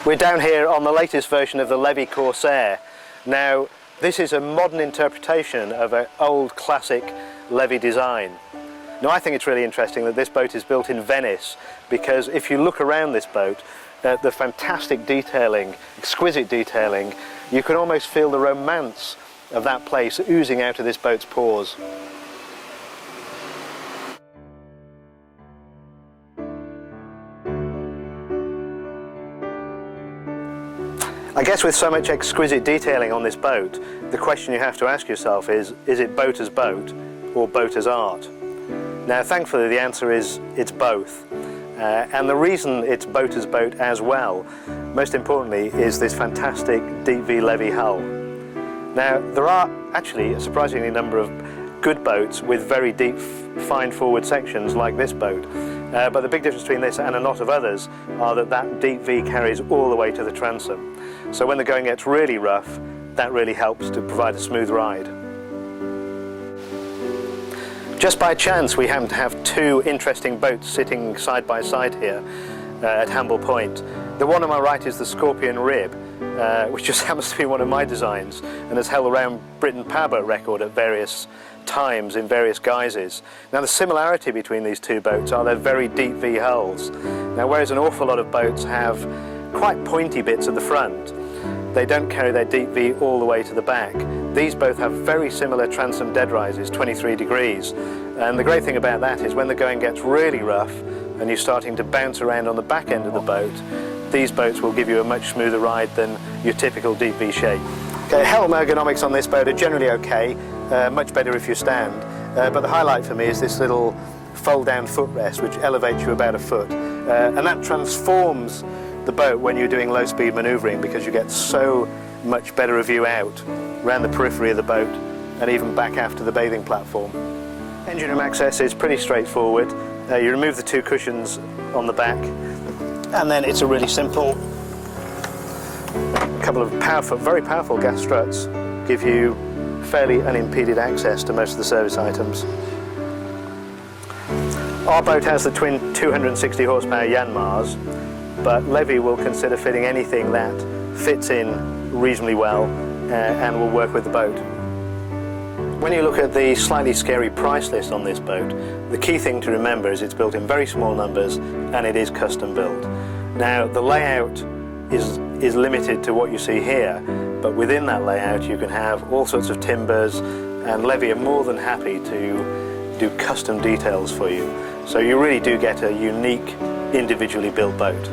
We're down here on the latest version of the Levi Corsair. Now, this is a modern interpretation of an old classic Levi design. Now, I think it's really interesting that this boat is built in Venice, because if you look around this boat at the fantastic detailing, exquisite detailing, you can almost feel the romance of that place oozing out of this boat's pores. I guess with so much exquisite detailing on this boat, the question you have to ask yourself is it boat as boat or boat as art? Now, thankfully the answer is it's both. And the reason it's boat as well, most importantly, is this fantastic deep V Levi hull. Now, there are actually a surprisingly number of good boats with very deep, fine forward sections like this boat. But the big difference between this and a lot of others are that deep V carries all the way to the transom. So when the going gets really rough, that really helps to provide a smooth ride. Just by chance, we happen to have two interesting boats sitting side by side here at Hamble Point. The one on my right is the Scorpion Rib, which just happens to be one of my designs and has held around Britain powerboat record at various times in various guises. Now, the similarity between these two boats are their very deep V hulls. Now, whereas an awful lot of boats have quite pointy bits at the front, they don't carry their deep V all the way to the back. These both have very similar transom dead rises, 23 degrees. And the great thing about that is when the going gets really rough and you're starting to bounce around on the back end of the boat, these boats will give you a much smoother ride than your typical deep V shape. Okay, helm ergonomics on this boat are generally okay, much better if you stand. But the highlight for me is this little fold-down footrest which elevates you about a foot. And that transforms the boat when you're doing low-speed manoeuvring, because you get so much better a view out around the periphery of the boat and even back after the bathing platform. Engine room access is pretty straightforward. You remove the two cushions on the back, and then it's a really simple couple of very powerful gas struts give you fairly unimpeded access to most of the service items. Our boat has the twin 260 horsepower Yanmars, but Levi will consider fitting anything that fits in reasonably well and will work with the boat. When you look at the slightly scary price list on this boat, the key thing to remember is it's built in very small numbers and it is custom built. Now, the layout is limited to what you see here, but within that layout you can have all sorts of timbers, and Levi are more than happy to do custom details for you. So you really do get a unique, individually built boat.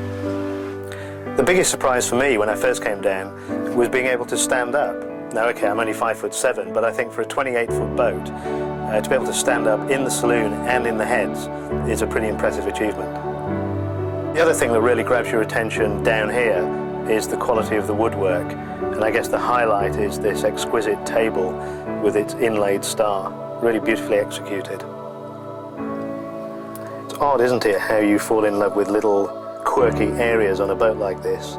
The biggest surprise for me when I first came down was being able to stand up. Now, okay, I'm only 5'7", but I think for a 28-foot boat, to be able to stand up in the saloon and in the heads is a pretty impressive achievement. The other thing that really grabs your attention down here is the quality of the woodwork, and I guess the highlight is this exquisite table with its inlaid star, really beautifully executed. It's odd, isn't it, how you fall in love with little quirky areas on a boat like this.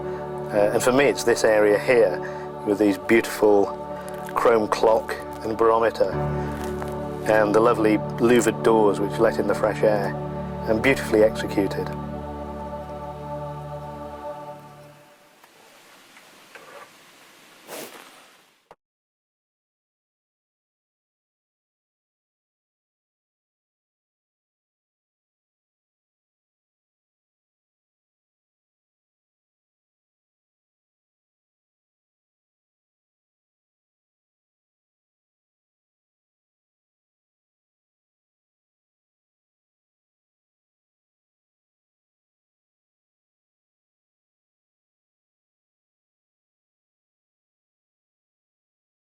And for me it's this area here with these beautiful chrome clock and barometer and the lovely louvered doors which let in the fresh air, and beautifully executed.